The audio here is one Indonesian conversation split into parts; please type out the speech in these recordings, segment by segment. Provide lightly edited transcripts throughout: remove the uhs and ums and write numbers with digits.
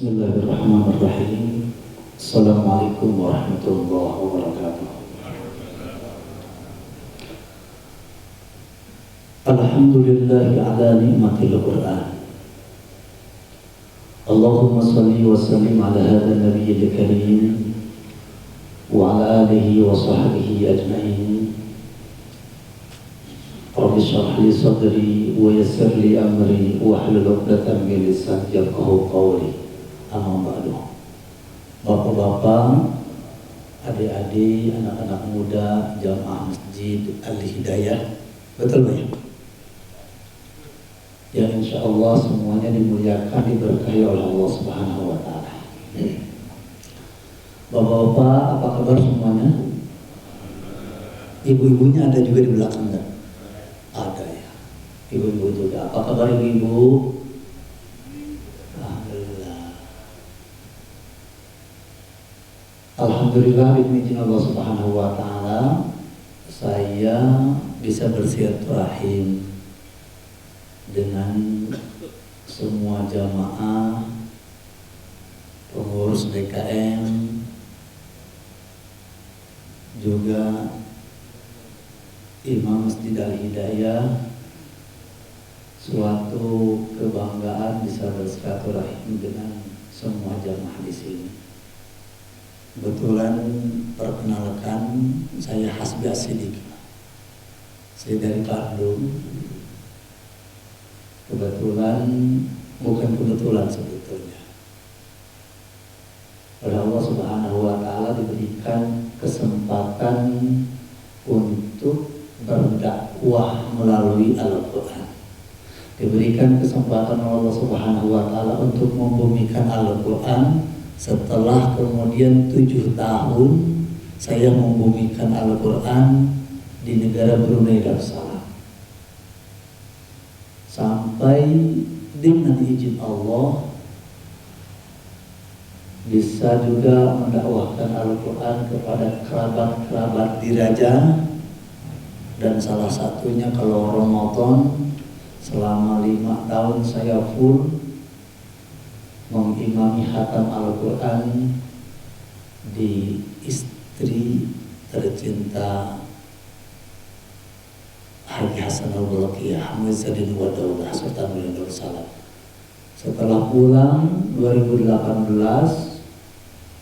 Bismillahirrahmanirrahim. Assalamualaikum warahmatullahi wabarakatuh. Alhamdulillahi ala ni'matil Qur'an. Allahumma salli wa sallim ala hadha nabiyyil karim wa ala alihi wa sahbihi ajma'in. Rabbi shrah li sadri wa yassir li amri wa hlul 'uqdatam min lisani yafqahu qawli. Amma ba'du. Bapak-bapak, adik-adik, anak-anak muda Jamaah Masjid Al-Hidayah, betul Pak ya? Ya, insya Allah semuanya dimuliakan, diberkahi oleh Allah Subhanahu wa Ta'ala. Bapak-bapak, apa kabar semuanya? Ibu-ibunya ada juga di belakang enggak? Ada ya. Ibu-ibu juga. Apa kabar ibu-ibu? Alhamdulillah, biizin Allah Subhanahu wa Ta'ala, saya bisa bersilaturahim dengan semua jamaah, pengurus DKM, juga Imam Masjid Al-Hidayah. Suatu kebanggaan bisa bersilaturahim dengan semua jamaah di sini. Kebetulan perkenalkan, saya Hasbi Asidik. Saya dari Bandung. Bukan kebetulan sebetulnya. Oleh Allah Subhanahu wa Ta'ala diberikan kesempatan untuk berdakwah melalui Al-Quran. Diberikan kesempatan oleh Allah Subhanahu wa Ta'ala untuk membumikan Al-Quran. Setelah kemudian 7 tahun saya membumikan Al-Quran di negara Brunei Darussalam, sampai dengan izin Allah bisa juga mendakwahkan Al-Quran kepada kerabat-kerabat diraja. Dan salah satunya kalau Ramadan selama 5 tahun saya full mengimami khatam Al-Quran di istri tercinta Haji Hasan Al-Bolkiah Muizzaddin wa Daulah Sultan Darussalam. Setelah pulang 2018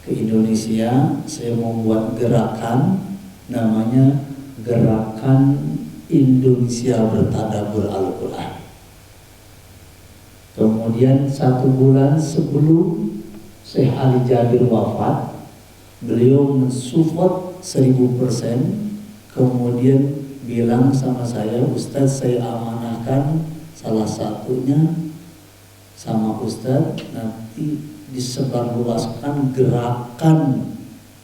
ke Indonesia, saya membuat gerakan namanya Gerakan Indonesia Bertadabbur Al-Quran. Kemudian 1 bulan sebelum Syekh Ali Jabir wafat, beliau mensupport 1000%. Kemudian bilang sama saya, Ustadz, saya amanahkan salah satunya sama Ustadz, nanti disebarluaskan gerakan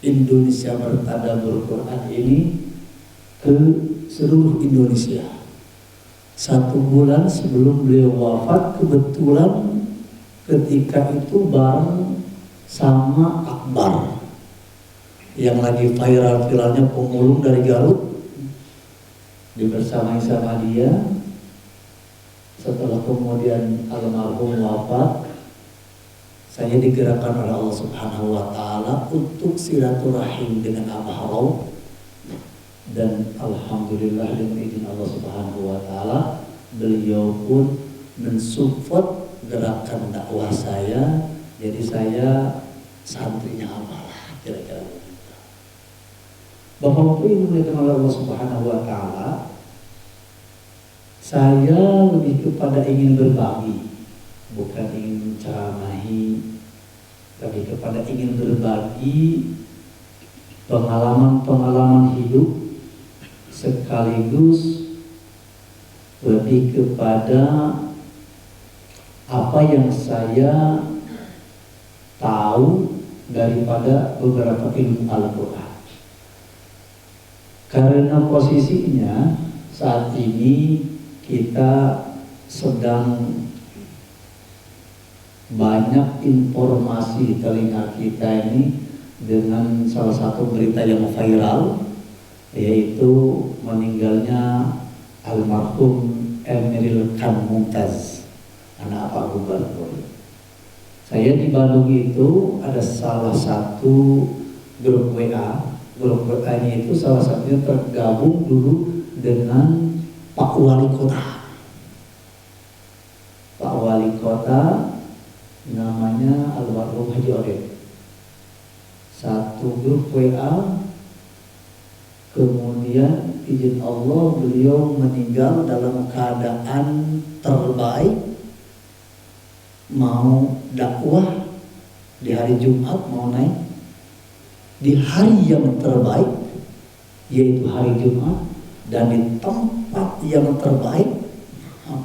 Indonesia Bertadabbur Quran ini ke seluruh Indonesia. 1 bulan sebelum beliau wafat, kebetulan ketika itu bareng sama Akbar yang lagi viral-viralnya pemulung dari Garut, dibersamai sama dia. Setelah kemudian almarhum wafat, saya digerakkan oleh Allah Subhanahu wa Ta'ala untuk silaturahim dengan Abah Rauf. Dan alhamdulillah dengan izin Allah Subhanahu wa Ta'ala, beliau pun mensupport gerakan dakwah saya. Jadi saya santrinya Abah lah, kira-kira begitu. Bapak-bapak yang dimuliakan oleh Allah Subhanahu wa Ta'ala, saya lebih kepada ingin berbagi, bukan ingin menceramahi, tapi kepada ingin berbagi pengalaman-pengalaman hidup, sekaligus lebih kepada apa yang saya tahu daripada beberapa ilmu Al-Quran. Karena posisinya saat ini kita sedang banyak informasi di telinga kita ini dengan salah satu berita yang viral, yaitu meninggalnya almarhum Emiril Khan Mumtaz, anak Pak Gubernur. Saya di Bandung itu ada salah satu grup WA. Grup WA-nya itu salah satunya tergabung dulu dengan Pak Wali Kota. Pak Wali Kota namanya almarhum Haji Odeh. Satu grup WA, kemudian izin Allah beliau meninggal dalam keadaan terbaik, mau dakwah di hari Jumat, mau naik di hari yang terbaik yaitu hari Jumat, dan di tempat yang terbaik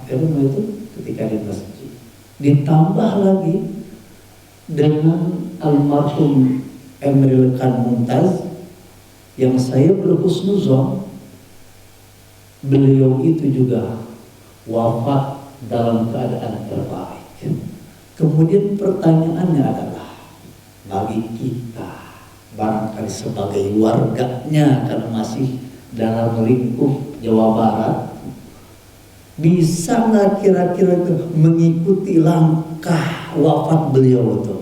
itu ketika di masjid. Ditambah lagi dengan almarhum Emeril Khan Mumtaz yang saya berhusnuzon beliau itu juga wafat dalam keadaan terbaik. Kemudian pertanyaannya adalah, bagi kita barangkali sebagai warganya, karena masih dalam lingkup Jawa Barat, bisa nggak kira-kira mengikuti langkah wafat beliau itu?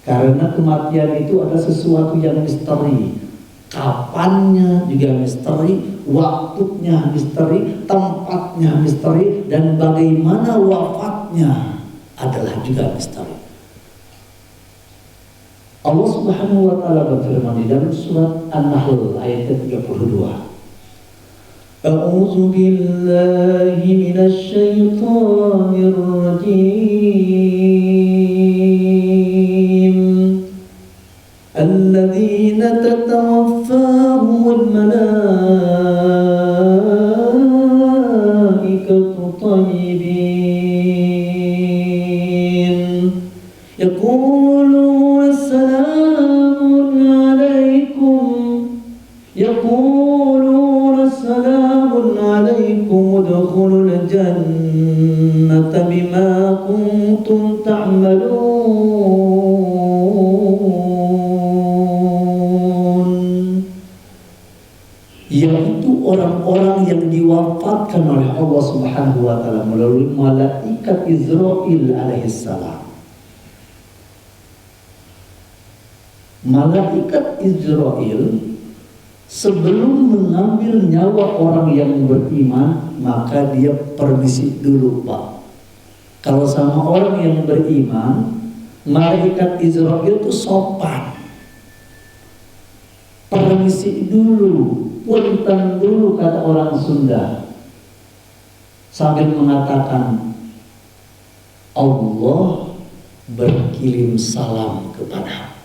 Karena kematian itu ada sesuatu yang misteri. Kapannya juga misteri, waktunya misteri, tempatnya misteri, dan bagaimana wafatnya adalah juga misteri. Allah Subhanahu wa taala berfirman di dalam surat An-Nahl ayat 32. A'udzu billahi minasy syaithanir rajim. Alladzina tatawaffahumul malaikatu thayyibin. Yaquluna salamun alaikum. Yaquluna salamun alaikum udkhulul jannata bima kuntum ta'malun. Yaitu orang-orang yang diwafatkan oleh Allah Subhanahu wa taala melalui malaikat Israil alaihissalam. Malaikat Israil sebelum mengambil nyawa orang yang beriman, maka dia permisi dulu, Pak. Kalau sama orang yang beriman, malaikat Israil itu sopan. Permisi dulu, punten dulu, kata orang Sunda, sambil mengatakan Allah berkirim salam kepada.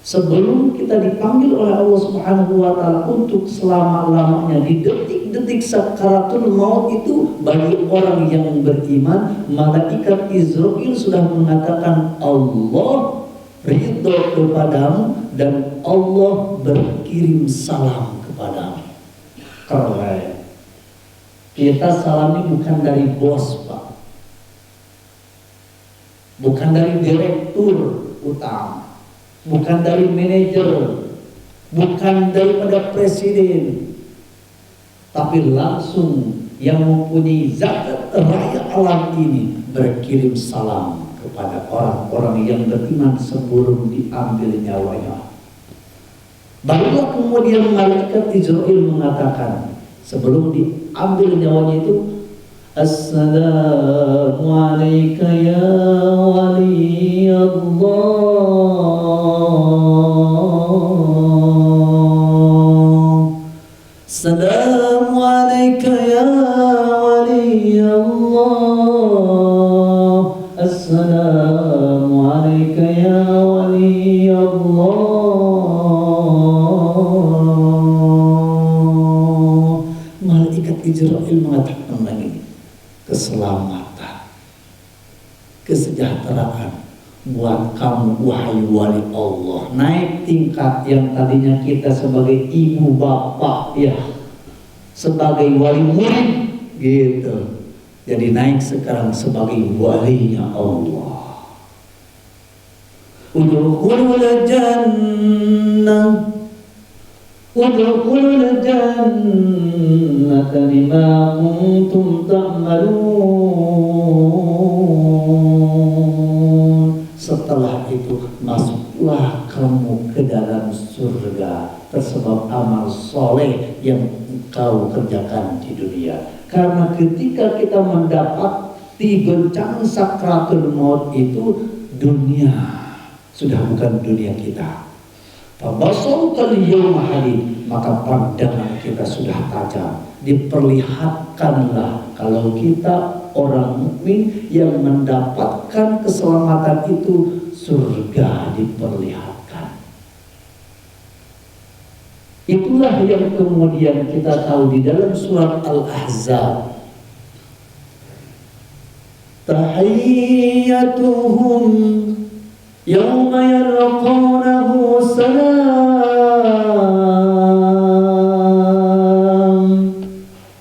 Sebelum kita dipanggil oleh Allah Subhanahu wa taala untuk selama-lamanya di detik-detik sakaratul maut itu, bagi orang yang beriman, malaikat Israil sudah mengatakan Allah ridho kepadamu dan Allah berkirim salam kepadamu. Keren. Kita salamnya bukan dari bos, Pak, bukan dari direktur utama, bukan dari manajer, bukan daripada presiden, tapi langsung yang mempunyai zat raya alam ini berkirim salam kepada orang-orang yang beriman sebelum diambil nyawanya. Barulah kemudian malaikat Israil mengatakan sebelum diambil nyawanya itu, Assalamu alayka ya wali Allah. Assalamu alayka ya wali Allah. Assalamu alayka ya wali Allah. Malaikat Israil mengatakan lagi, keselamatan, kesejahteraan buat kamu wahai wali Allah. Naik tingkat yang tadinya kita sebagai ibu bapak, ya, sebagai wali murid gitu, jadi naik sekarang sebagai walinya Allah. Udkhulul jannah, udkhulul jannata bima kuntum ta'malun. surga tersebab amal soleh yang engkau kerjakan di dunia. Karena ketika kita mendapati goncangan sakratul maut itu, dunia sudah bukan dunia kita. Fabasarukal yawma hadid, maka pandangan kita sudah tajam. Diperlihatkanlah kalau kita orang mukmin yang mendapatkan keselamatan itu, surga diperlihatkan. Itulah yang kemudian kita tahu di dalam surat Al-Ahzab. Tahiyyatuhum yawma yalqawnahu salam.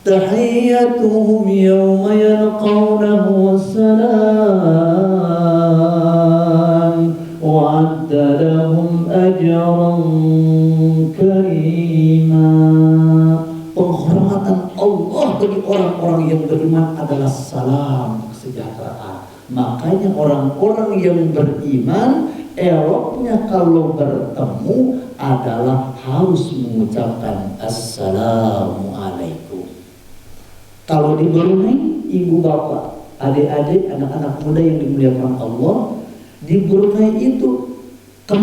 Tahiyyatuhum yawma yalqawnahu salam. Wa'adda lahum ajran karima. Penghormatan Allah bagi orang-orang yang beriman adalah salam, kesejahteraan. Makanya orang-orang yang beriman eloknya kalau bertemu adalah harus mengucapkan Assalamualaikum. Kalau di Brunei, ibu bapak, adik-adik, anak-anak muda yang dimuliakan Allah, di Brunei itu ke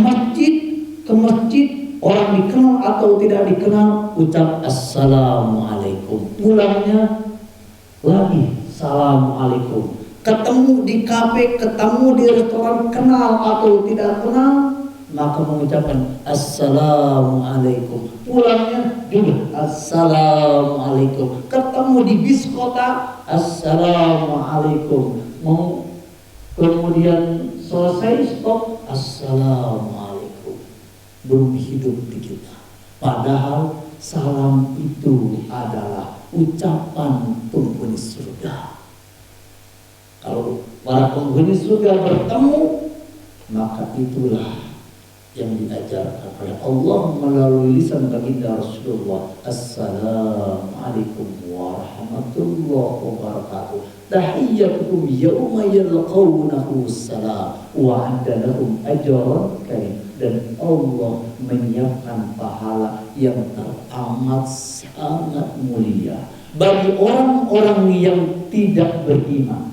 masjid orang dikenal atau tidak dikenal ucap Assalamualaikum. Pulangnya lagi Assalamualaikum. Ketemu di kafe, ketemu di restoran, kenal atau tidak kenal, maka mengucapkan Assalamualaikum. Pulangnya juga Assalamualaikum. Ketemu di bis kota, Assalamualaikum. Mau kemudian selesai stop, Assalamualaikum. Belum hidup di kita. Padahal salam itu adalah ucapan penghuni surga. Kalau para penghuni surga bertemu, maka itulah yang diajarkan oleh Allah melalui lisan baginda Rasulullah. Assalamualaikum warahmatullahi wabarakatuh. Tahiyyatuhum yawma yalqawnahu salam wa 'adda lahum ajran karim. Dan Allah menyiapkan pahala yang teramat sangat mulia bagi orang-orang yang tidak beriman.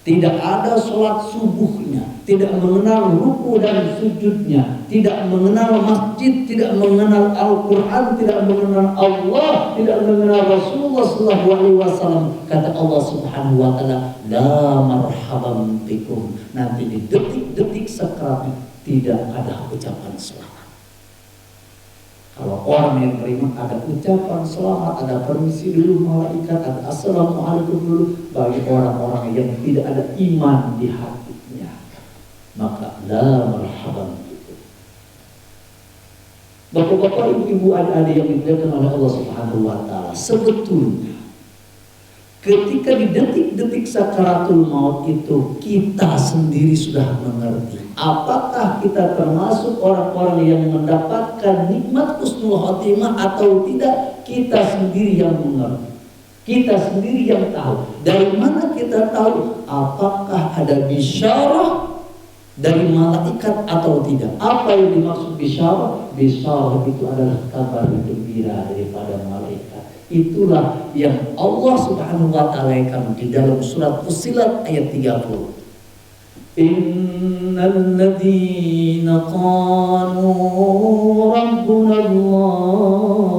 Tidak ada sholat subuhnya, tidak mengenal ruku dan sujudnya, tidak mengenal masjid, tidak mengenal Al-Quran, tidak mengenal Allah, tidak mengenal Rasulullah SAW. Kata Allah Subhanahu Wa Taala, la marhaban bikum. Nanti di detik-detik sakrat tidak ada ucapan selamat. Kalau orang yang beriman ada ucapan selamat, ada permisi dulu malaikat, ada assalamualaikum dulu. Bagi orang-orang yang tidak ada iman di hatinya, maka la marhaban bikum. Bapak-bapak, ibu-ibu, adik-adik yang dimuliakan oleh Allah Subhanahu Wa Taala, sebetulnya ketika di detik-detik sakaratul maut itu kita sendiri sudah mengerti. Apakah kita termasuk orang-orang yang mendapatkan nikmat husnul khotimah atau tidak? Kita sendiri yang mengerti. Kita sendiri yang tahu. Dari mana kita tahu? Apakah ada bisyarah dari malaikat atau tidak? Apa yang dimaksud bisyarah? Bisyarah itu adalah kabar gembira daripada malaikat. Itulah yang Allah Subhanahu Wa Taala di dalam surat Fussilat ayat 30. Innal ladzina qalu rabbuna Allah.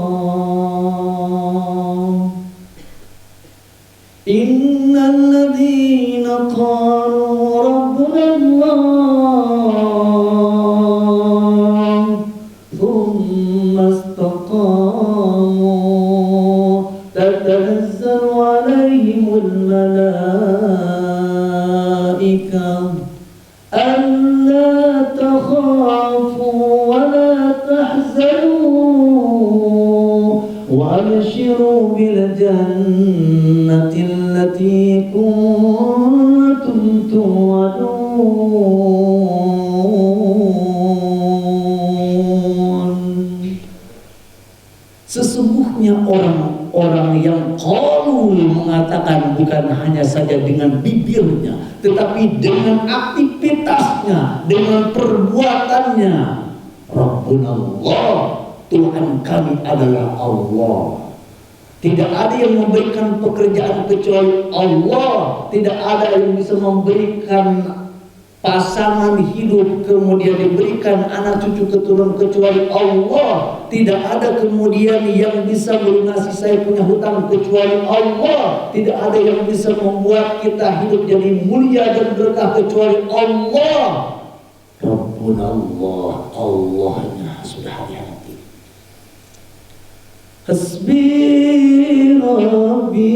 Innal ladzina qalu rabbuna Allah thumma istaqamu tatanazzalu alaihimul malaikah ألا تخافوا ولا تحزنوا وأبشروا بالجنة التي كنتم توعدون. Sesungguhnya orang-orang yang qalu mengatakan bukan hanya saja dengan bibirnya, tetapi dengan aktivitasnya, dengan perbuatannya, Rabbuna Rabbunallah, Tuhan kami adalah Allah. Tidak ada yang memberikan pekerjaan kecuali Allah. Tidak ada yang bisa memberikan pasangan hidup kemudian diberikan anak cucu keturunan kecuali Allah. Tidak ada kemudian yang bisa melunasi saya punya hutang kecuali Allah. Tidak ada yang bisa membuat kita hidup jadi mulia dan berkah kecuali Allah. Rabbunallah, Allahnya sudah hati-hati. Hasbi Rabbi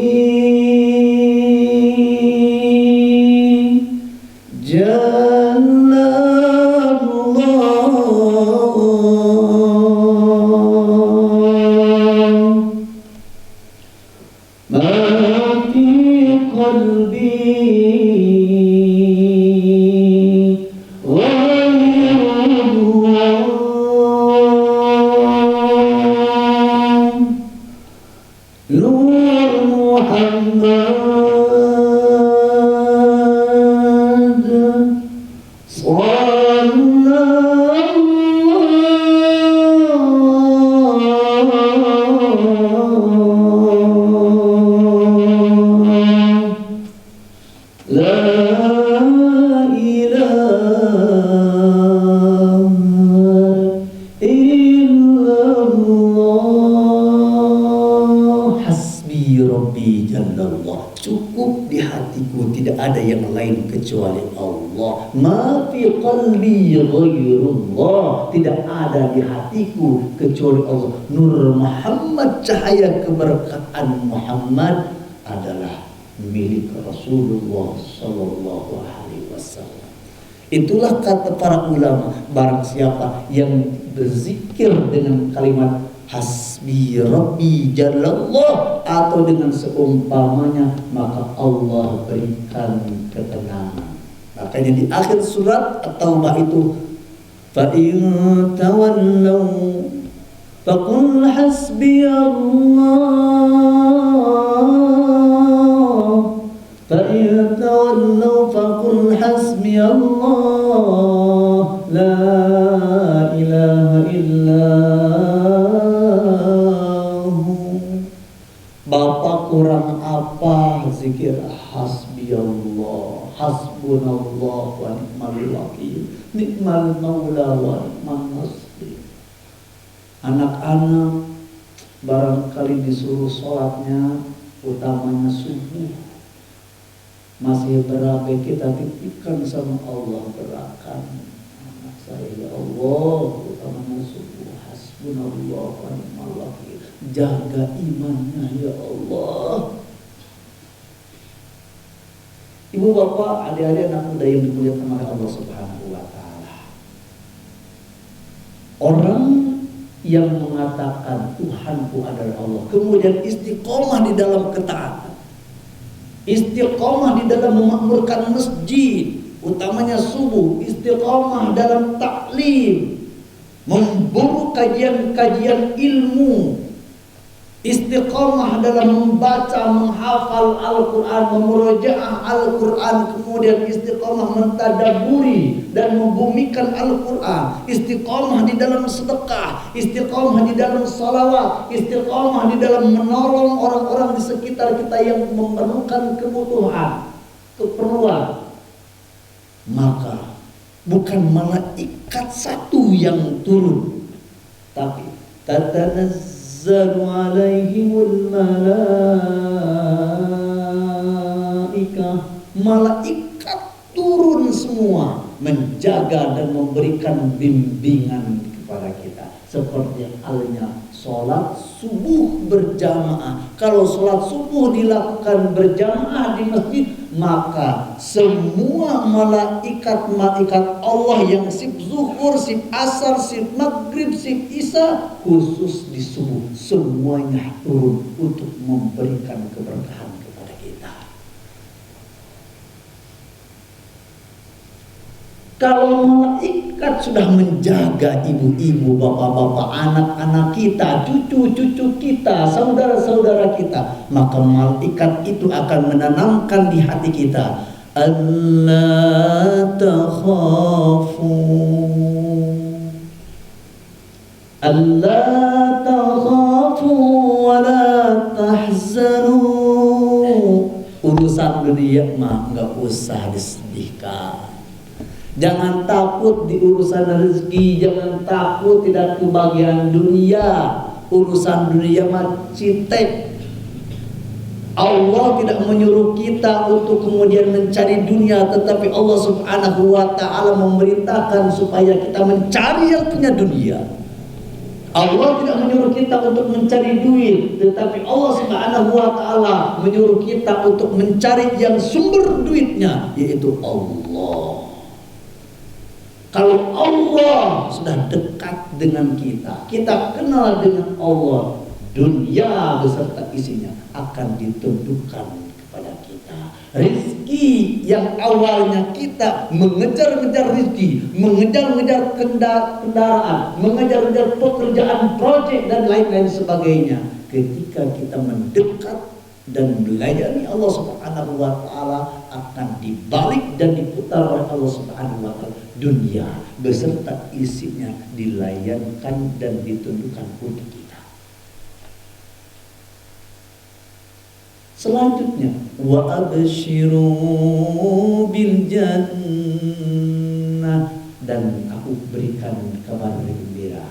cukup di hatiku, tidak ada yang lain kecuali Allah. Ma fi qalbi ghairullah, tidak ada di hatiku kecuali Allah. Nur Muhammad, cahaya keberkahan Muhammad adalah milik Rasulullah sallallahu alaihi wasallam. Itulah kata para ulama, barang siapa yang berzikir dengan kalimat Hasbi Rabbi Jalallah atau dengan seumpamanya, maka Allah berikan ketenangan. Makanya di akhir surat At-Taubah itu, fa in tawallaw faqul hasbi Allah, fa in tawallaw faqul hasbi Allah, la ilaha illa. Bapak kurang apa zikir hasbi Allah, hasbunallah wa ni'mal wakil, ni'mal maula wa ni'mal nasir. Anak-anak barangkali disuruh sholatnya utamanya subuh, masih berapa kita titipkan sama Allah, berakan anak saya ya Allah, utamanya subuh, hasbunallah wa ni'mal wakil. Jaga imannya ya Allah. Ibu bapak, adik-adik, anak muda yang dimuliakan oleh Allah Subhanahu wa taala. Orang yang mengatakan Tuhanku adalah Allah, kemudian istiqomah di dalam ketaatan, istiqomah di dalam memakmurkan masjid, utamanya subuh, istiqomah dalam taklim, memburu kajian-kajian ilmu, istiqomah dalam membaca, menghafal Al-Quran, memurojaah Al-Quran, kemudian istiqomah mentadaburi dan membumikan Al-Quran, istiqomah di dalam sedekah, istiqomah di dalam salawat, istiqomah di dalam menolong orang-orang di sekitar kita yang memerlukan kebutuhan, keperluan. Maka bukan malaikat satu yang turun, tapi tatanazzalu alaihimul malaikah, malaikat turun semua menjaga dan memberikan bimbingan kepada kita. Seperti halnya sholat subuh berjamaah. Kalau sholat subuh dilakukan berjamaah di masjid, maka semua malaikat-malaikat Allah yang sif zuhur, sif asar, sif maghrib, sif isya, khusus di subuh, semuanya turun untuk memberikan keberkahan kepada kita. Kalau malaikat sudah menjaga ibu-ibu, bapak-bapak, anak-anak kita, cucu-cucu kita, saudara-saudara kita, maka malaikat itu akan menanamkan di hati kita, alla takhafu alla takhafu wa la tahzanu. Urusan dunia mah nggak usah disedihkan. Jangan takut di urusan rezeki, jangan takut tidak kebahagiaan dunia. Urusan dunia mah citek. Allah tidak menyuruh kita untuk kemudian mencari dunia, tetapi Allah Subhanahu wa ta'ala memerintahkan supaya kita mencari yang punya dunia. Allah tidak menyuruh kita untuk mencari duit, tetapi Allah Subhanahu wa ta'ala menyuruh kita untuk mencari yang sumber duitnya, yaitu Allah. Kalau Allah sudah dekat dengan kita, kita kenal dengan Allah, dunia beserta isinya akan ditentukan kepada kita. Rizki yang awalnya kita mengejar-ngejar rizki, mengejar-ngejar kendaraan, mengejar-ngejar pekerjaan, proyek dan lain-lain sebagainya, ketika kita mendekat dan melayani Allah Subhanahu wa ta'ala, akan dibalik dan diputar oleh Allah Subhanahu wa ta'ala. Dunia beserta isinya dilayankan dan ditundukkan untuk kita. Selanjutnya, wa abshiru bil jannah, dan aku berikan kabar gembira.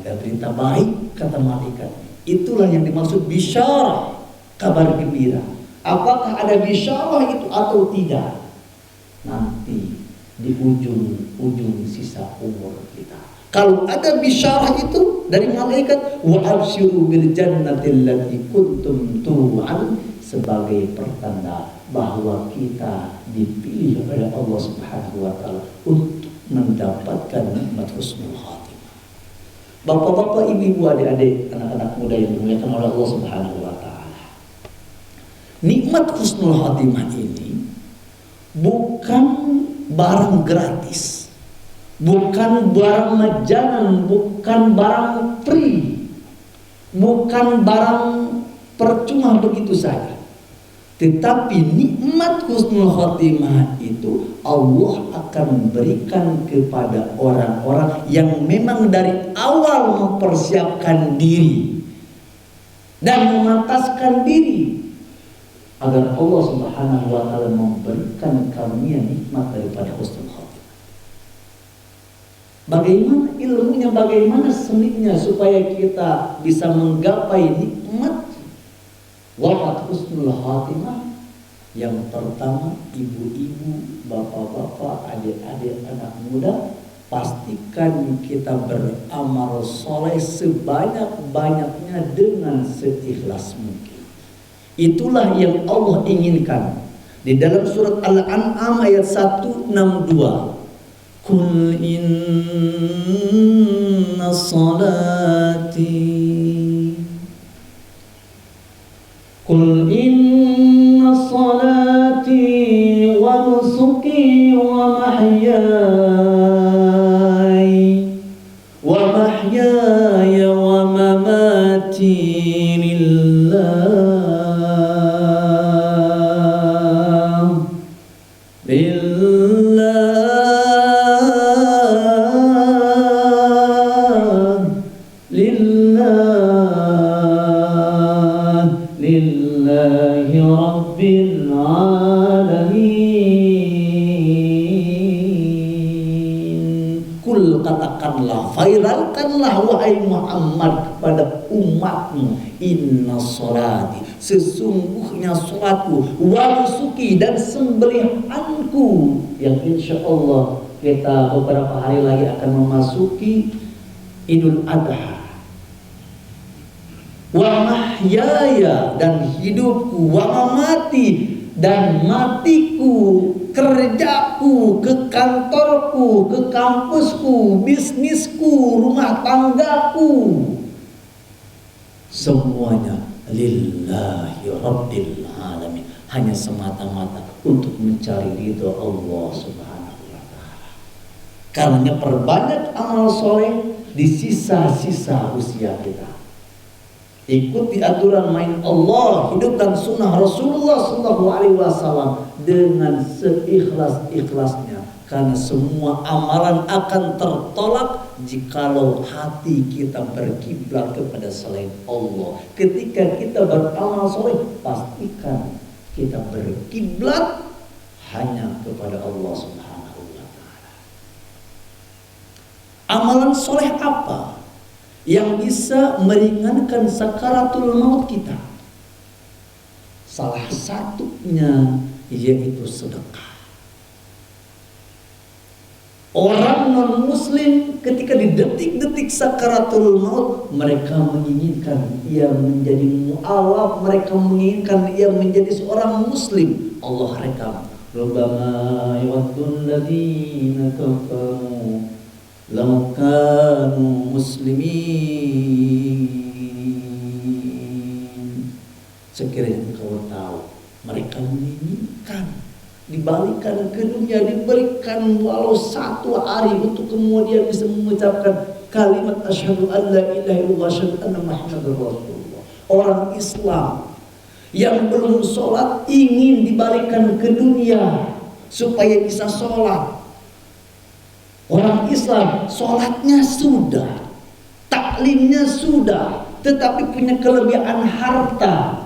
Ada berita baik, kata malaikat. Itulah yang dimaksud bisyarah, kabar gembira. Apakah ada bisyarah itu atau tidak? Nanti di ujung sisa umur kita. Kalau ada bisyarah itu dari malaikat, wa absyiru bil jannati allati kuntum tu'an, sebagai pertanda bahwa kita dipilih oleh Allah Subhanahu wa ta'ala untuk mendapatkan nikmat husnul khatimah. Bapak-bapak, ibu-ibu, adik-adik, anak-anak muda yang dimuliakan oleh Allah Subhanahu wa ta'ala, nikmat husnul khatimah ini bukan barang gratis, bukan barang majanan, bukan barang free, bukan barang percuma begitu saja. Tetapi nikmat husnul khatimah itu Allah akan memberikan kepada orang-orang yang memang dari awal mempersiapkan diri dan memantaskan diri agar Allah Subhanahu wa ta'ala memberikan karunia nikmat daripada husnul khatimah. Bagaimana ilmunya, bagaimana seninya supaya kita bisa menggapai nikmat wafat husnul khatimah? Yang pertama, ibu-ibu, bapak-bapak, adik-adik, anak muda, pastikan kita beramal soleh sebanyak-banyaknya dengan seikhlas mungkin. Itulah yang Allah inginkan. Di dalam surat Al-An'am ayat 162, Qul inna salati Qul inna salati wa nusuki wa mahyaya wa mamati lillahi rabbil alamin. Kul, katakanlah, viralkanlah wahai Muhammad kepada umatmu, inna sholati, sesungguhnya sholatku, wa nusuki, dan sembelihanku, yang insya Allah kita beberapa hari lagi akan memasuki Idul Adha, wa mahyaya, dan hidupku, wa mamati, dan matiku, kerjaku, ke kantorku, ke kampusku, bisnisku, rumah tanggaku, semuanya lillahi rabbil alamin, hanya semata-mata untuk mencari ridho Allah Subhanahu wa ta'ala. Karena perbanyak amal soleh di sisa-sisa usia kita. Ikuti aturan main Allah, hidupkan sunnah Rasulullah SAW dengan seikhlas-ikhlasnya, Karena semua amalan akan tertolak jikalau hati kita berkiblat kepada selain Allah. Ketika kita beramal soleh, pastikan kita berkiblat hanya kepada Allah Subhanahu wa Ta'ala. Amalan soleh apa yang bisa meringankan sakaratul maut kita? Salah satunya yaitu sedekah. Orang non-muslim ketika di detik-detik sakaratul maut, mereka menginginkan ia menjadi mu'alaf, mereka menginginkan ia menjadi seorang muslim. Allah rekam, rubbama yawaddul ladzina kafaru law kanu muslimin. Sekiranya engkau tahu, mereka menginginkan dibalikan ke dunia, diberikan walau satu hari untuk kemudian bisa mengucapkan kalimat asyhadu an la ilaha illallah asyhadu anna muhammadar rasulullah. Orang Islam yang belum sholat ingin dibalikan ke dunia supaya bisa sholat. Orang Islam sholatnya sudah, taklimnya sudah, tetapi punya kelebihan harta.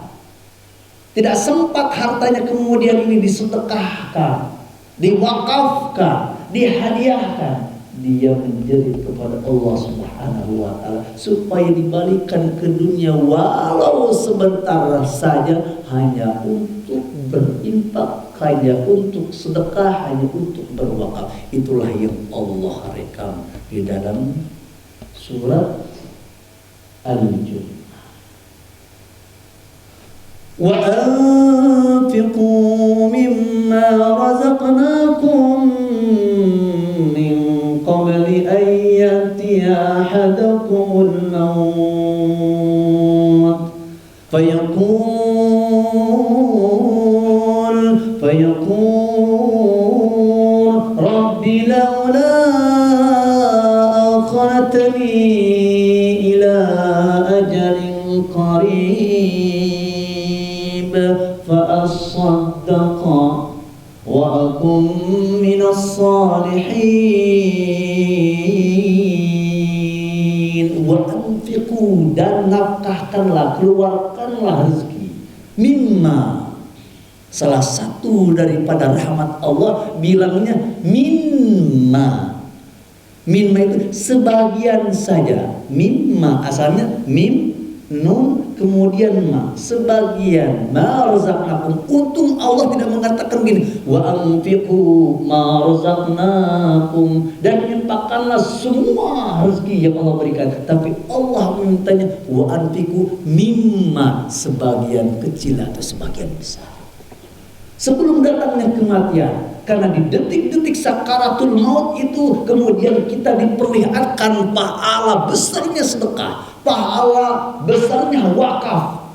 Tidak sempat hartanya kemudian ini disedekahkan, diwakafkan, dihadiahkan. Dia menjadi kepada Allah Subhanahu wa Ta'ala supaya dibalikan ke dunia walau sebentar saja, hanya untuk berinfak, hanya untuk sedekah, hanya untuk berwakaf. Itulah yang Allah rekam di dalam surat Al-Jumu'ah. وأنفقوا مما رزقناكم من قبل أن يأتي أحدكم الموت فيقول رب لولا أخرتني إلى أجل قريب فأصدق وأكن من الصالحين. وأنفقوا, dan nafkahkanlah, keluarkanlah rezeki. Mimma, salah satu daripada rahmat Allah bilangnya mimma. Mimma itu sebagian saja. Mimma asalnya mim nun kemudian ma, sebagian. Ma razaqnakum, untung Allah tidak mengatakan gini wa anfiqu ma razaqnakum, dan infakkanlah semua rezeki yang Allah berikan, tapi Allah memintanya wa anfiqu mimma, sebagian kecil atau sebagian besar. Sebelum datangnya kematian, karena di detik-detik sakaratul maut itu kemudian kita diperlihatkan pahala besarnya sedekah, pahala besarnya wakaf.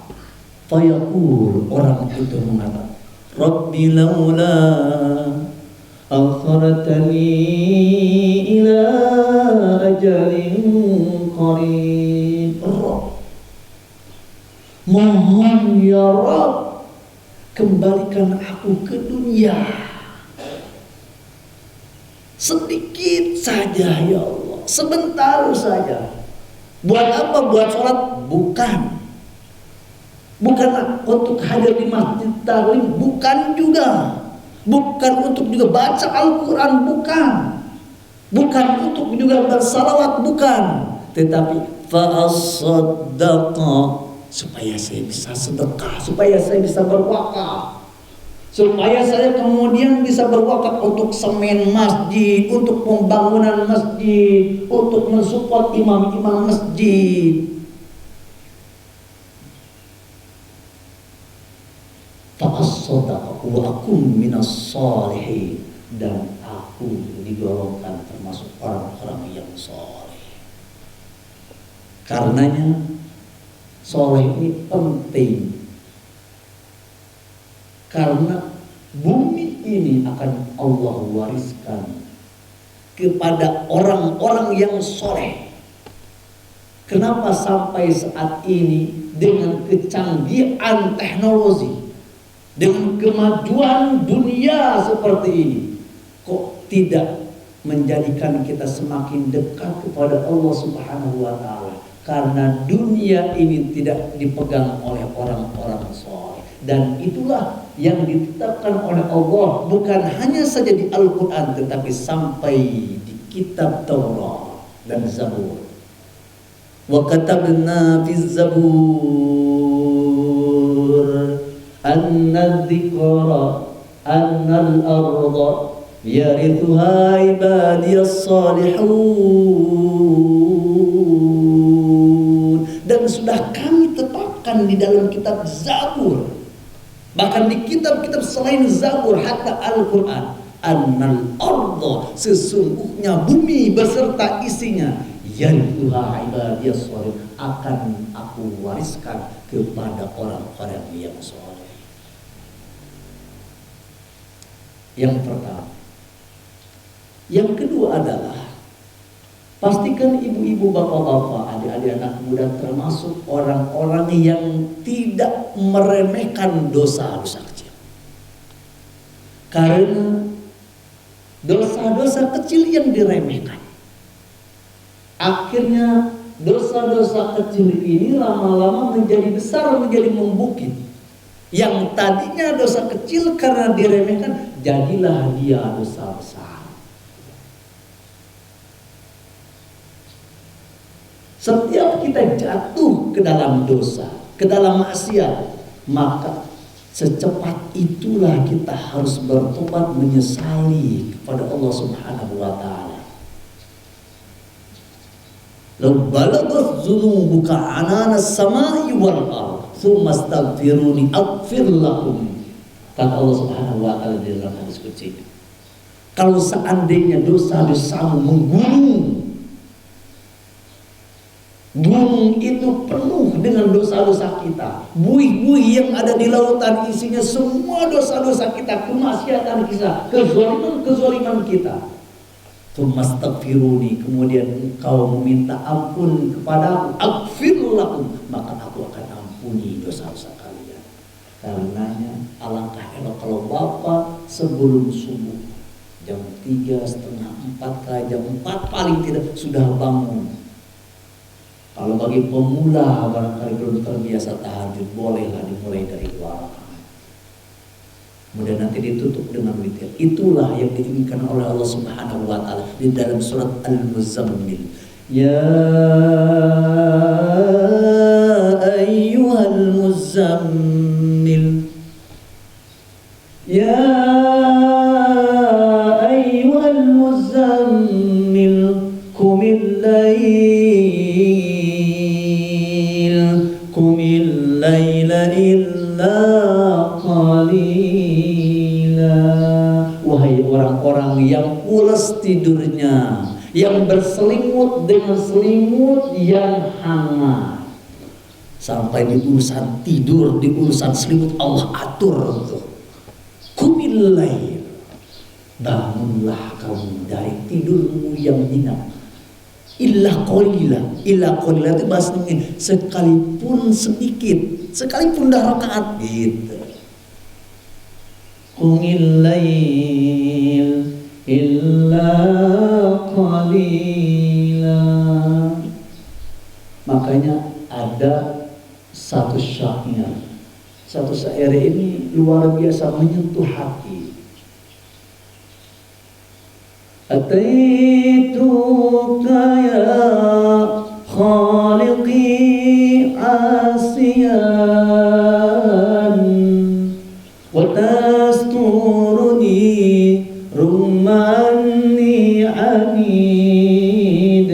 Fayaqul, orang itu mengatakan, Rabbi laula akhartani ila ajalin qarib. Mohon ya Rabb, kembalikan aku ke dunia sedikit saja ya Allah, sebentar saja. Buat apa? Buat sholat? Bukan. Bukan untuk hadir di masjid taklim, bukan juga. Bukan untuk juga baca Al-Quran, bukan. Bukan untuk juga bersalawat, bukan. Tetapi fa'asaddaqa, supaya saya bisa sedekah, supaya saya bisa berwakaf, supaya saya kemudian bisa berwakaf untuk semen masjid, untuk pembangunan masjid, untuk mensupport imam-imam masjid. Fa'as-sadaqa wa akum minas salihin, dan aku digolongkan termasuk orang-orang yang saleh. Karenanya soleh ini penting, karena bumi ini akan Allah wariskan kepada orang-orang yang soleh. Kenapa sampai saat ini dengan kecanggihan teknologi, dengan kemajuan dunia seperti ini, kok tidak menjadikan kita semakin dekat kepada Allah Subhanahu wa taala. Karena dunia ini tidak dipegang oleh orang-orang soleh. Dan itulah yang ditetapkan oleh Allah, bukan hanya saja di Al-Quran, tetapi sampai di kitab Taurat dan Zabur. Wa katabna fi Zabur anna dzikra anna al-ardha yarithuha ibadiyas salihun. Dan sudah kami tetapkan di dalam kitab Zabur, bahkan di kitab-kitab selain Zabur, hatta Al-Quran, annal arda, sesungguhnya bumi beserta isinya, yarithuha ibadiyas salihun, akan aku wariskan kepada orang-orang yang soleh. Yang pertama. Yang kedua adalah pastikan ibu-ibu, bapak-bapak, adik-adik, anak muda, termasuk orang-orang yang tidak meremehkan dosa-dosa kecil. Karena dosa-dosa kecil yang diremehkan, akhirnya dosa-dosa kecil ini lama-lama menjadi besar, menjadi membukit. Yang tadinya dosa kecil karena diremehkan, jadilah dia dosa besar. Setiap kita jatuh ke dalam dosa, ke dalam maksiat, maka secepat itulah kita harus bertobat, menyesali kepada Allah Subhanahu wa taala. Law balaghat dzunubuka anana as-samai wal ardh tsumma astaghfiruni aghfir lakum. Kata Allah Subhanahu wa taala di dalam hadis qudsi. Kalau seandainya dosa-dosamu menggunung, gunung itu penuh dengan dosa-dosa kita, buih-buih yang ada di lautan isinya semua dosa-dosa kita, kemaksiatan kita, kezaliman kita. Tsummastaghfiruni, kemudian engkau meminta ampun kepadaku, aghfir lakum, maka aku akan ampuni dosa-dosa kalian. Karenanya alangkah elok kalau Bapak sebelum subuh jam 3, setengah 4, jam 4 paling tidak sudah bangun. Kalau bagi pemula barangkali belum terbiasa tahajud, bolehlah dimulai dari 2 rakaat. Kemudian nanti ditutup dengan witir. Itulah yang diinginkan oleh Allah Subhanahu wa taala di dalam surat Al-Muzammil. Ya ayyuhal muzammil, ya ayyuhal muzammil, qumil laila illa qalila. Wahai orang-orang yang pulas tidurnya, yang berselimut dengan selimut yang hangat. Sampai di urusan tidur, di urusan selimut Allah atur tuh. Qumil lail, bangunlah kamu dari tidurmu yang nyenyak. Illa qalila itu bahasanya sekalipun sedikit, sekalipun dah rakaat gitu. Qumil lail illa qalila. Makanya ada satu syair. Satu syair ini luar biasa menyentuh hati. Ataituka ya khaliqi asiyan wa tasturuni rumani anid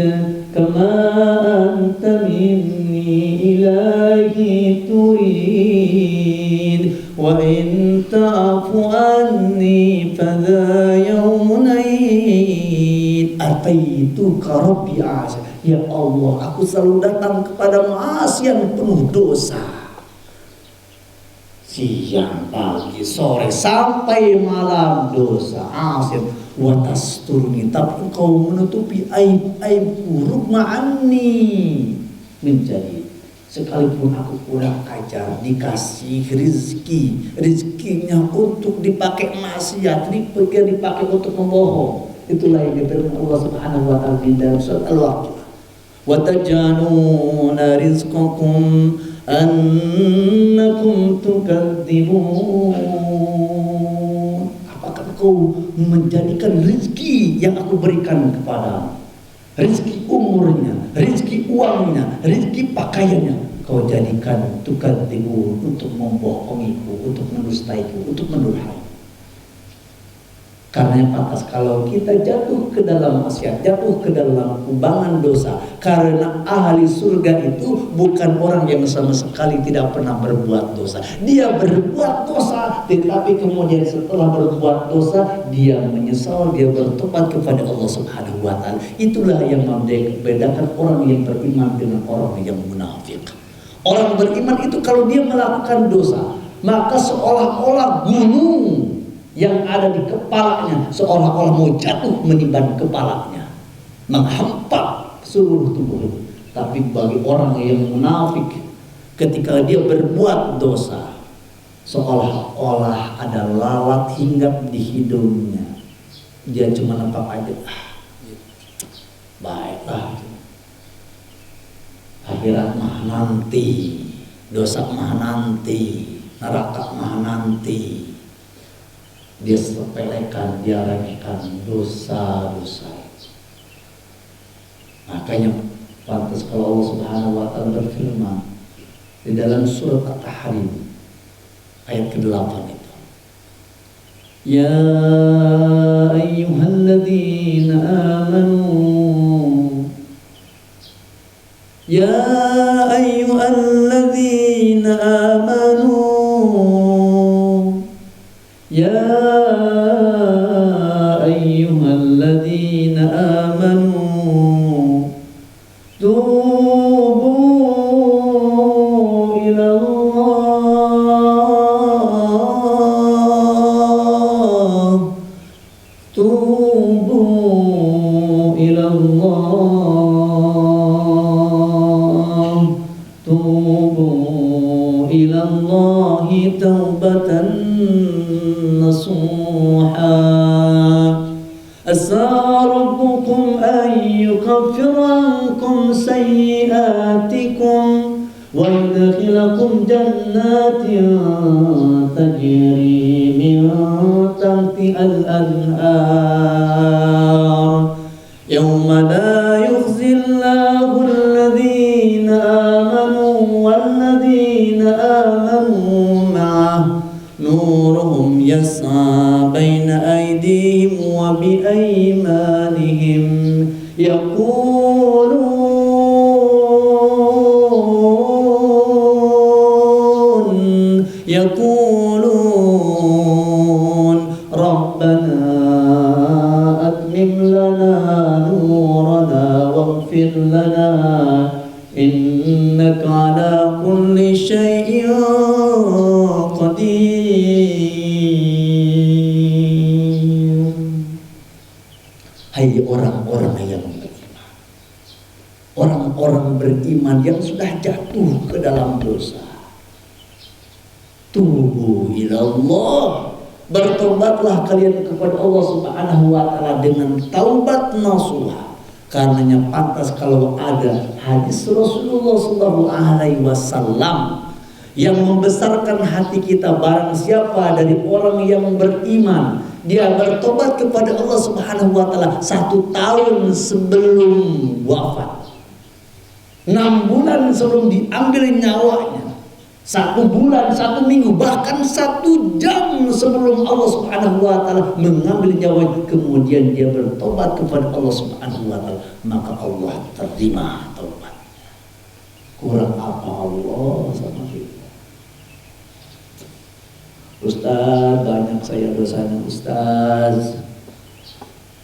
kama anta minni ilahi turid wa in ta'fu anni fadha yawmun ataitu karabi asy. Ya Allah, aku selalu datang kepadamu asian penuh dosa, siang, pagi, sore, sampai malam dosa asian. Watasturni, tapi engkau menutupi aib-aibku, rukma anni, menjadi Sekalipun aku kurang ajar, dikasih rezekinya untuk dipakai maksiat, dipakai untuk membohong. Itulah yang diberikan Allah Subhanahu wa taala di dalam surat Al-Waqiah. Wa tajanuna rizqakum annakum tukadzibun. Apakah kau menjadikan rezeki yang aku berikan kepadamu, rezeki umurnya, rezeki uangnya, rezeki pakaiannya, kau jadikan tukadzibun, untuk membohongiku, untuk mendustaiku, untuk mendurhai. Karena yang pantas kalau kita jatuh ke dalam maksiat, jatuh ke dalam kubangan dosa. Karena ahli surga itu bukan orang yang sama sekali tidak pernah berbuat dosa. Dia berbuat dosa, tetapi kemudian setelah berbuat dosa dia menyesal, dia bertobat kepada Allah Subhanahu wa taala. Itulah yang membedakan orang yang beriman dengan orang yang munafik. Orang beriman itu kalau dia melakukan dosa, maka seolah-olah gunung yang ada di kepalanya seolah-olah mau jatuh menimban kepalanya, menghampat seluruh tubuhnya. Tapi bagi orang yang munafik, ketika dia berbuat dosa, seolah-olah ada lalat hinggap di hidungnya. Dia cuma nampak aja, baiklah, akhirat mah nanti, dosa mah nanti, neraka mah nanti. Dia sepelekan, dia remehkan dosa-dosa. Makanya pantas kalau Allah Subhanahu wa taala berfirman di dalam surat At-Tahrim ayat ke-8 itu, ya ayyuhalladzina amanu, ya ayyuhalladzina amanu, ya ayyuhalladzina amanu tubu ila Allah, tubu ila Allah, tubu ila Allah taubatan nasuha. Asa rabbukum an yukaffira ankum sayyiatikum wa yudkhilakum jannatin tajri min tahtiha al-anhar yawma la yukhzi Allahu alladhina amanu walladhina amanu ma'ah nuruhum yas'a baina aydihim wa bi aymanihim yaqulun rabbana atmim lana nurana waghfir lana innaka ala kulli syai'in qadir. Hai orang-orang yang beriman, orang-orang beriman yang sudah jatuh ke dalam dosa, tubu ilallah, bertobatlah kalian kepada Allah Subhanahu wa taala dengan taubat nasuha. Karenanya pantas kalau ada hadis Rasulullah sallallahu alaihi wasallam yang membesarkan hati kita. Barang siapa dari orang yang beriman, dia bertobat kepada Allah Subhanahu wa taala 1 tahun sebelum wafat, 6 bulan sebelum diambil nyawanya, 1 bulan, 1 minggu, bahkan 1 jam sebelum Allah Subhanahu wa taala mengambil nyawanya, kemudian dia bertobat kepada Allah Subhanahu wa taala, maka Allah terima taubatnya. Kurang apa Allah sama kita? Ustaz, banyak saya dosanya Ustaz.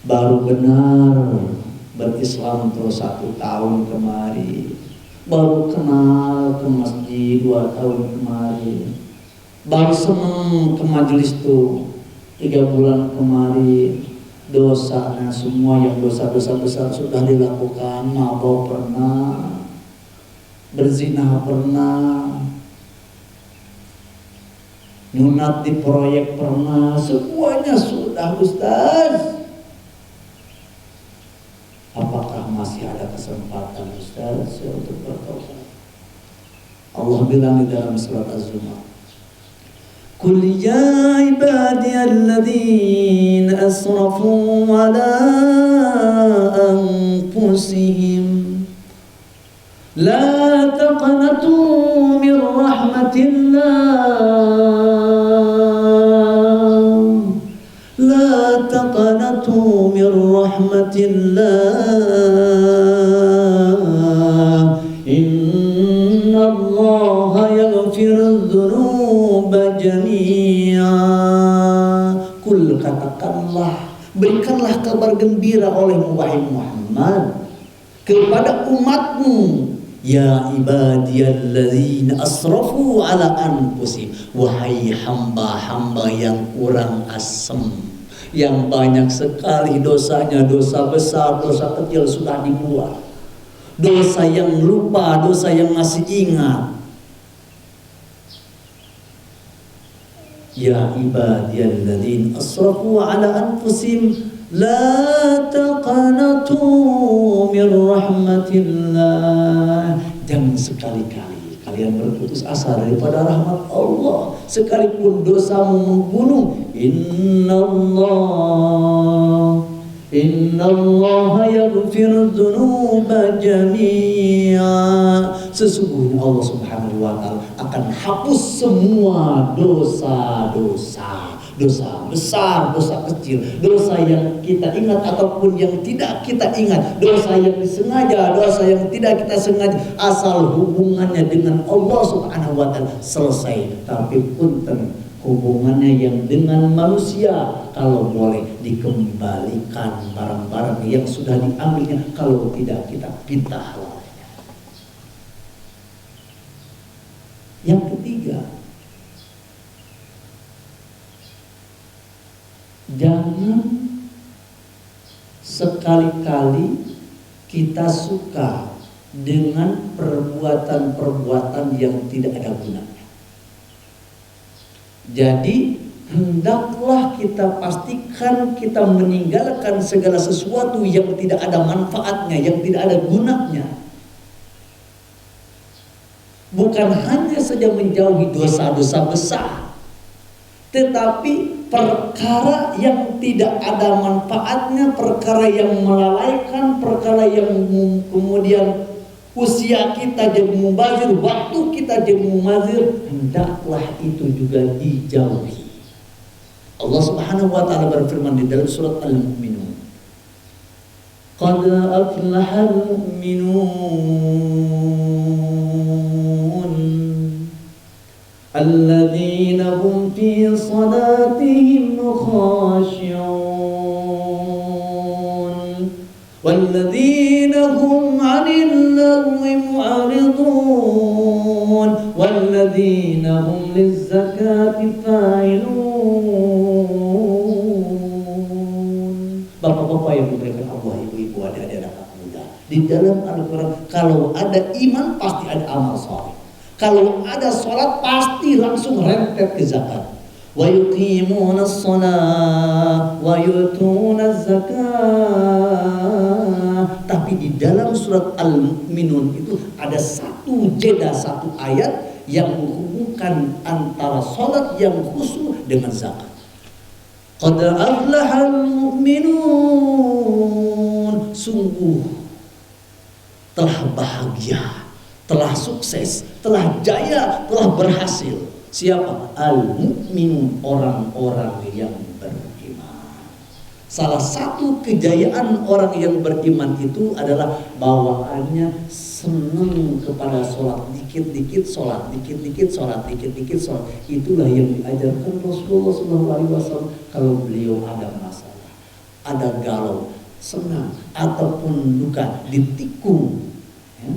Baru benar berislam terus 1 tahun kemari, baru kenal ke masjid 2 tahun kemari, baru seneng ke majelis tuh 3 bulan kemari. Dosanya semua yang dosa-dosa besar sudah dilakukan, mabok pernah, berzina pernah, nyunat di proyek pernah, semuanya sudah Ustaz. Apakah masih ada kesempatan Ustaz untuk bertobat? Allah bilang di dalam surat Az-Zumar, Qul ya ibadiyalladzina asrafu ala anfusihim la taqnatu min rahmatillah la taqnatu min rahmatillah innallaha yaghfirudz dzunuba jami'a. Kul, katakanlah, berikanlah kabar gembira olehmu wahai Muhammad kepada umatmu, ya ibadiyalladzina asrafu ala anfusihim, wahai hamba-hamba yang kurang asem, yang banyak sekali dosanya, dosa besar, dosa kecil sudah dibuat, dosa yang lupa, dosa yang masih ingat. Ya ibadiyalladzina asrafu ala anfusihim la taqnatu min rahmatillah. Jangan sekali-kali kalian berputus asa daripada rahmat Allah, sekalipun dosamu membunuh. Innallaha yaghfirudz dzunuba jami'a. Sesungguhnya Allah Subhanahu wa taala akan hapus semua dosa-dosa, dosa besar, dosa kecil, dosa yang kita ingat ataupun yang tidak kita ingat, dosa yang disengaja, dosa yang tidak kita sengaja, asal hubungannya dengan Allah Subhanahu wa taala selesai. Tapi punten, hubungannya yang dengan manusia, kalau boleh dikembalikan barang-barang yang sudah diambilnya, kalau tidak kita pindah lalainya. Yang ketiga, jangan sekali-kali kita suka dengan perbuatan-perbuatan yang tidak ada gunanya. Jadi hendaklah kita pastikan kita meninggalkan segala sesuatu yang tidak ada manfaatnya, yang tidak ada gunanya. Bukan hanya saja menjauhi dosa-dosa besar, tetapi perkara yang tidak ada manfaatnya, perkara yang melalaikan, perkara yang kemudian usia kita jadi mubazir, waktu kita jadi mubazir, hendaklah itu juga dijauhi. Allah Subhanahu wa taala berfirman di dalam surat Al-Mu'minun, Qad aflahal mu'minun alladzina hum fi salatihim khashi'un walladzina hum 'anil lagwi mu'ridun walladzina hum lizzakati fa'ilun. Bapak-bapak yang dimuliakan Allah, ibu-ibu, adik-adik anak muda, di dalam Al-Quran kalau ada iman pasti ada amal saleh. Kalau ada sholat pasti langsung rentet ke zakat. Wa yuqimunas shalah wa yutunaz zakat. Tapi di dalam surat Al-Mu'minun itu ada satu jeda, satu ayat yang menghubungkan antara sholat yang khusyuk dengan zakat. Qad aflahal mu'minun. Sungguh telah bahagia, telah sukses, telah jaya, telah berhasil. Siapa? Al-mu'minun, orang-orang yang beriman. Salah satu kejayaan orang yang beriman itu adalah bawaannya senang kepada sholat, dikit-dikit sholat, dikit-dikit sholat, dikit-dikit sholat. Itulah yang diajarkan Rasulullah SAW. Kalau beliau ada masalah, ada galau, senang ataupun duka, ditikung, ya,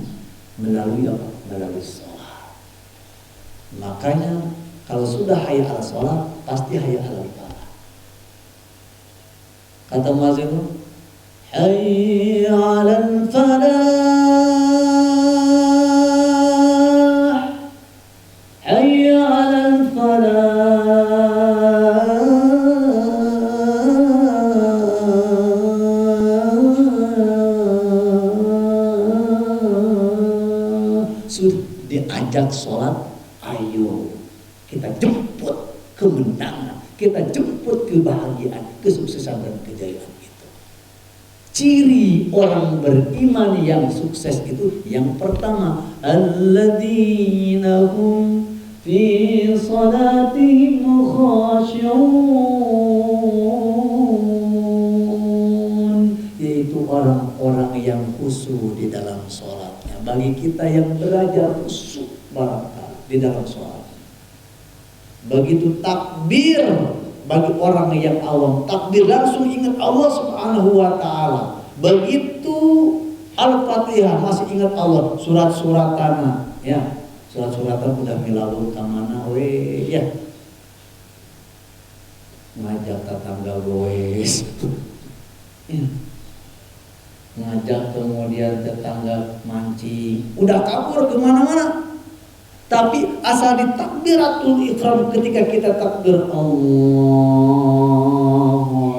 melalui apa? Melalui sholat. Makanya kalau sudah hayya ala sholat, pasti hayya ala falah. Kata muadzin, hayya ala falah, ajak sholat, ayo kita jemput kemenangan, kita jemput kebahagiaan, kesuksesan dan kejayaan itu. Ciri orang beriman yang sukses itu yang pertama, alladzina hum fi salatihim khashi'un, yaitu orang-orang yang khusyuk di dalam sholatnya. Bagi kita yang belajar khusyuk barangkali di dalam sholat, begitu takbir, bagi orang yang awam takbir langsung ingat Allah Subhanahu wa ta'ala. Begitu Al-Fatihah masih ingat Allah. Surat-suratan ya, surat-suratan udah milalu kamana we ya, ngajak tetangga goes ya. Ngajak kemudian tetangga mancing, udah kabur kemana-mana. Tapi asal di takbiratul ihram, ketika kita takbir Allahu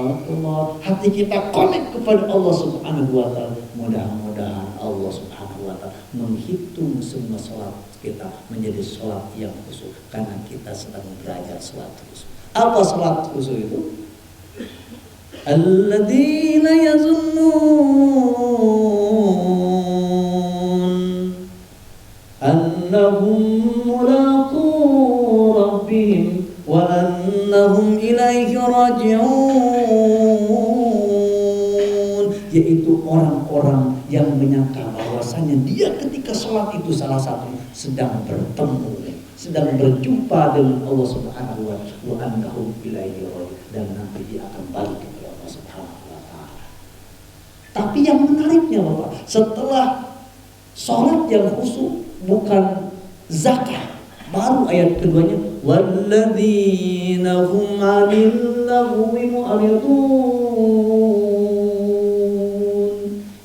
Akbar, hati kita connect kepada Allah Subhanahu wa ta'ala. Mudah-mudahan Allah Subhanahu wa ta'ala menghitung semua sholat kita menjadi sholat yang khusyuk, karena kita sedang belajar sholat khusyuk. Apa sholat khusyuk itu? Alladzina yazunnun annahum mulaqu rabbihim wa annahum ilaihi raji'un, yaitu orang-orang yang menyangka bahwasanya dia ketika sholat itu salah satu sedang bertemu, sedang berjumpa dengan Allah Subhanahu wa ta'ala, wa annahum ilaihi raji'un, dan nanti dia akan balik kepada Allah Subhanahu wa ta'ala. Tapi yang menariknya Bapak, setelah sholat yang khusyuk bukan zakat, baru ayat keduanya, walladzina hum 'anil lagwi mu'ridun,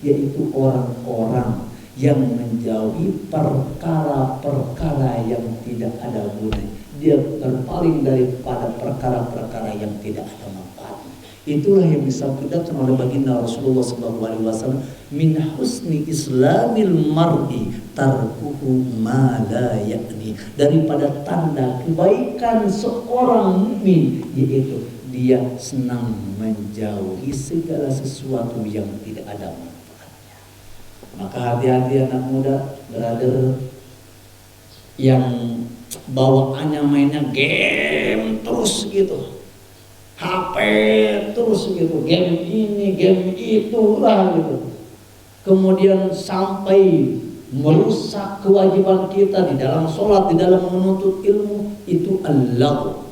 yaitu orang-orang yang menjauhi perkara-perkara yang tidak ada gunanya. Dia berpaling daripada perkara-perkara yang tidak ada manfaatnya. Itulah yang disabdakan oleh baginda Rasulullah SAW, min husni islamil mar'i tarkuhu ma la ya'ni, daripada tanda kebaikan seorang mukmin yaitu dia senang menjauhi segala sesuatu yang tidak ada manfaatnya. Maka hati-hati anak muda, brother, yang bawaannya mainnya game terus gitu, HP terus gitu, game ini, game itu lah gitu. Kemudian sampai merusak kewajiban kita di dalam sholat, di dalam menuntut ilmu, itu Allah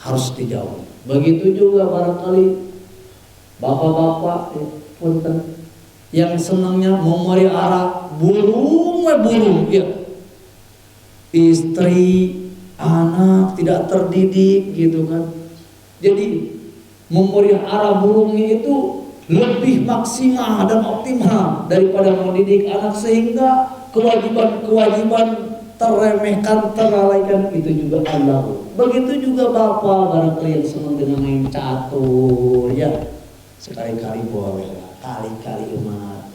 harus dijauhi. Begitu juga barangkali bapak-bapak punten yang senangnya memelihara burung ya, istri, anak tidak terdidik gitu kan. Jadi memelihara burungnya itu lebih maksimal dan optimal daripada mendidik anak, sehingga kewajiban-kewajiban terremehkan, terlalaikan, itu juga Allah. Begitu juga bapak barangkali yang senang dengan main catur ya, sekali-kali boleh lah, kali-kali umat.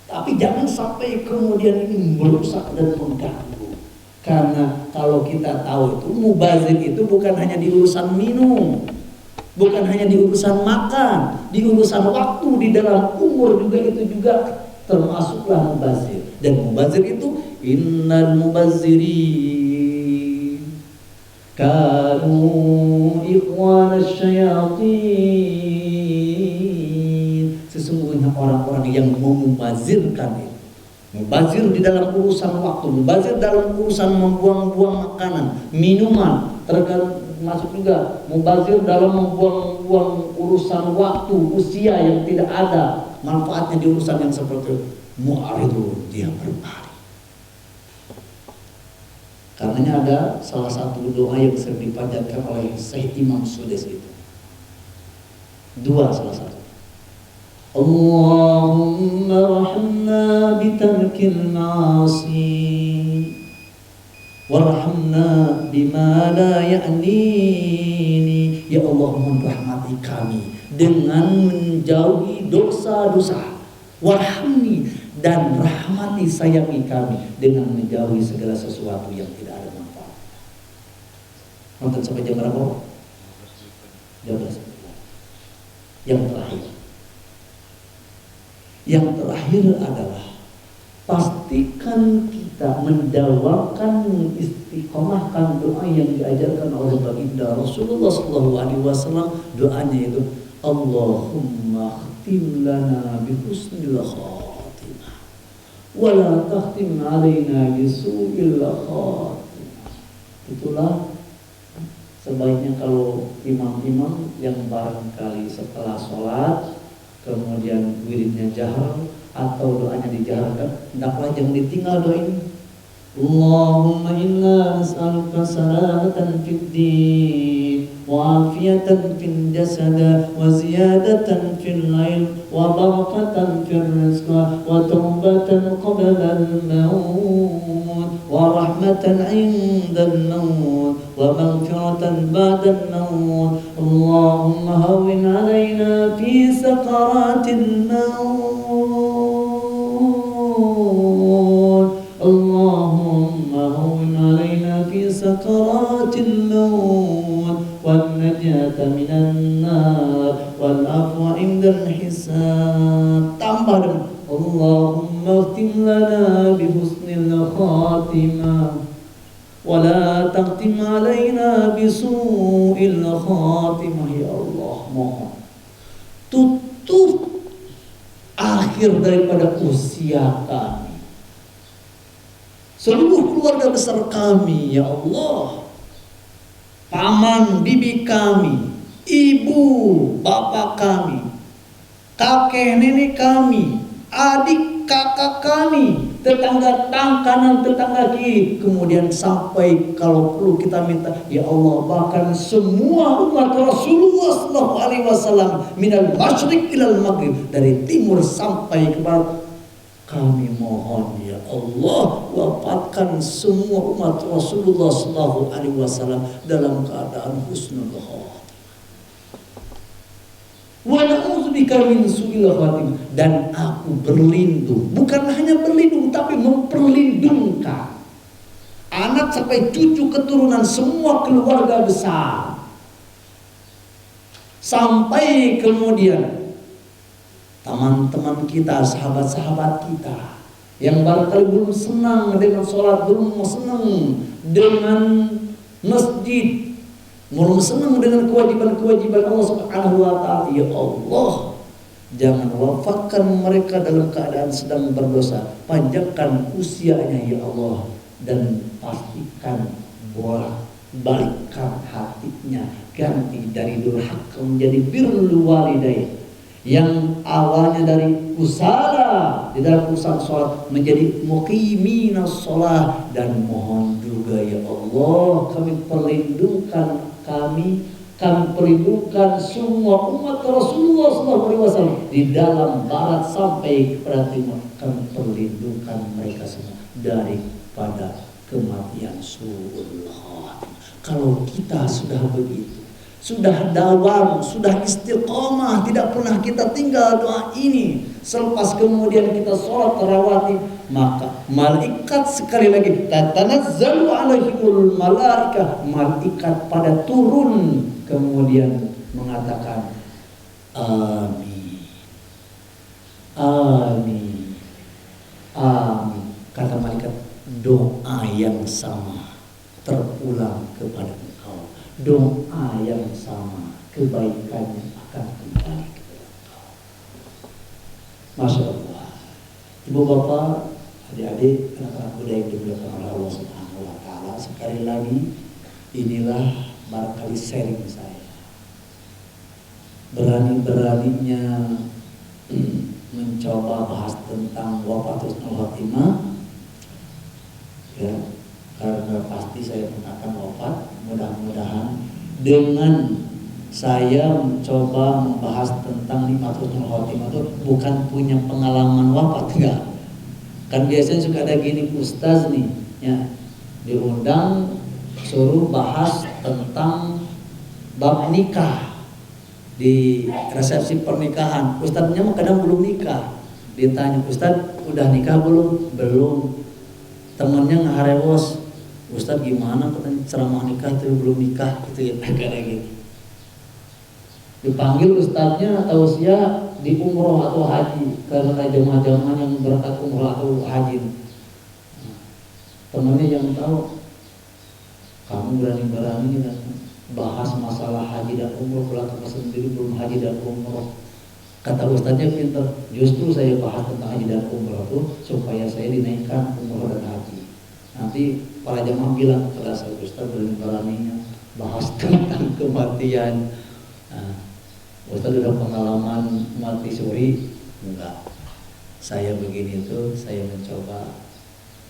Tapi jangan sampai kemudian ini merusak dan mengganggu. Karena kalau kita tahu itu mubazir itu bukan hanya di urusan minum, bukan hanya di urusan makan, di urusan waktu, di dalam umur juga, itu juga termasuklah mubazir. Dan mubazir itu innal mubazzirin kanu ikhwanasy syayatin, sesungguhnya orang-orang yang memubazirkan itu, mubazir di dalam urusan waktu, mubazir dalam urusan membuang-buang makanan, minuman, termasuk juga mubazir dalam membuang-buang urusan waktu, usia yang tidak ada manfaatnya di urusan yang seperti itu, mu'aridun, dia berpaling. Karenanya ada salah satu doa yang sering dipanjatkan oleh Syekh Imam Sudes itu, dua salah satu. Allahumma rahmna bitarkil ma'asi warhamna bima la ya'nini. Ya Allah, mohon rahmati kami dengan menjauhi dosa-dosa. Warhamni, dan rahmati sayangi kami dengan menjauhi segala sesuatu yang tidak ada manfaat. Nonton sampai jam berapa? 12. Yang terakhir adalah pastikan kita mendawakan, istiqomahkan doa yang diajarkan oleh baginda Rasulullah SAW. Doanya itu Allahumma khtim lana bi husnil khatimah wa la takhtim alaina bi su'il khatimah. Itulah sebaiknya kalau imam-imam yang barangkali setelah sholat kemudian wiridnya jahar atau doanya dijaharkan, hendaklah jangan ditinggal doa ini. Allahumma inna nas'aluka salamatan fid din wa afiyatan fil jasad wa ziyadatan fil ilm wa barakatan fil rizq wa tawbatan qabla al-maut wa rahmatan 'inda al-maut wa maghfiratan ba'da al-maut. Allahumma hawwin 'alaina fi sakaratil maut. Allahumma hawwin 'alaina fi sakaratil maut wan najata minan nar wal afwa 'inda al-hisab. Tambah dengan Allahumma khtim lana bi husnil khatimah wa la takhtim 'alaina bi su'il khatimah. Ya Allah, mohon tutup akhir daripada usia kami, seluruh keluarga besar kami, ya Allah, paman bibi kami, ibu bapak kami, kakek nenek kami, adik kakak kami, tetangga kanan, tetangga kiri, kemudian sampai kalau perlu kita minta, ya Allah, bahkan semua umat Rasulullah SAW minal masyriq ilal maghrib, dari timur sampai ke barat. Kami mohon ya Allah, wafatkan semua umat Rasulullah SAW dalam keadaan husnul khatimah. Wa na'udzubika min su'il khatimah. Dan aku berlindung, bukan hanya berlindung tapi memperlindungkan anak sampai cucu keturunan semua keluarga besar, sampai kemudian teman-teman kita, sahabat-sahabat kita yang barangkali belum senang dengan sholat, belum senang dengan masjid, belum senang dengan kewajiban-kewajiban Allah Subhanahu wa Ta'ala. Ya Allah, jangan wafatkan mereka dalam keadaan sedang berdosa. Panjangkan usianya ya Allah, dan pastikan balikkan hatinya, ganti dari durhaka menjadi birrul walidain, yang awalnya dari usala di dalam urusan sholat menjadi muqiminas sholat. Dan mohon juga ya Allah, kami perlindungkan kami perlindungkan semua umat Rasulullah SAW di dalam barat sampai kepada timur. Kami perlindungkan mereka semua daripada kematian su'ul khatimah. Kalau kita sudah begitu, sudah dawam, sudah istiqomah, tidak pernah kita tinggal doa ini, selepas kemudian kita sholat tarawih, maka malaikat sekali lagi tatanazzalu alaihimul malaikah, malaikat pada turun kemudian mengatakan amin, amin, amin. Kata malaikat, doa yang sama terulang kepada engkau, doa yang sama kebaikannya akan kembali kepada engkau. Masya Allah. Ibu bapak, adik-adik, anak-anak muda yang dimuliakan oleh Allah Subhanahu wa Ta'ala, sekali lagi inilah barangkali sharing saya. Berani-beraninya mencoba bahas tentang wafat husnul khatimah, ya, karena pasti saya pun akan wafat. Mudah-mudahan dengan saya mencoba membahas tentang nikmat husnul khatimah itu bukan punya pengalaman wafat, enggak. Kan biasanya suka ada gini, ustaz nih, ya, diundang suruh bahas tentang bab nikah di resepsi pernikahan. Ustaznya mah kadang belum nikah, Ditanya, Ustadz udah nikah belum? Belum. Temennya ngaharewos, Ustadz gimana katanya ceramah nikah tapi belum nikah gitu ya, kayak gitu. Dipanggil ustadznya atau usia di umroh atau haji, karena jamaah-jamaah yang berangkat umroh atau haji. Temennya yang tahu, kamu berani-berani bahas masalah haji dan umroh, pelaku sendiri belum haji dan umroh. Kata ustadznya pintar, justru saya bahas tentang haji dan umroh itu supaya saya dinaikkan umroh dan haji. Nanti para jamaah bilang kepada saya, Ustadz berani-beraninya bahas tentang kematian. Nah, Ustadz udah pengalaman mati suri? Enggak. Saya begini tuh, saya mencoba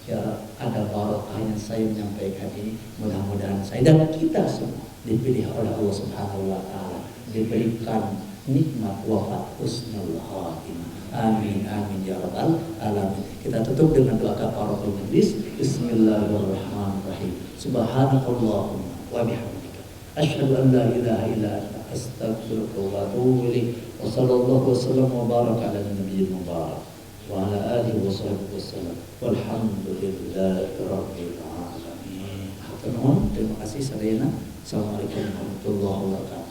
ya ada barokahnya saya menyampaikan ini. Mudah-mudahan saya dan kita semua dipilih oleh Allah Subhanahu wa taala, diberikan nikmat wafat husnul khatimah. Amin amin ya rabbal alamin. Kita tutup dengan doa kafaratul majlis. Bismillahirrahmanirrahim. Subhanakallahumma wa bihamdika asyhadu an la ilaha illa anta astaghfiruka wa atubu ilaik. Wa sallallahu wasallam wa baraka ala nabiyil mubarak wa ala alihi wa sahbihi wasallam. Walhamdulillahi rabbil alamin. Terima kasih sadayana. Assalamualaikum warahmatullahi wabarakatuh.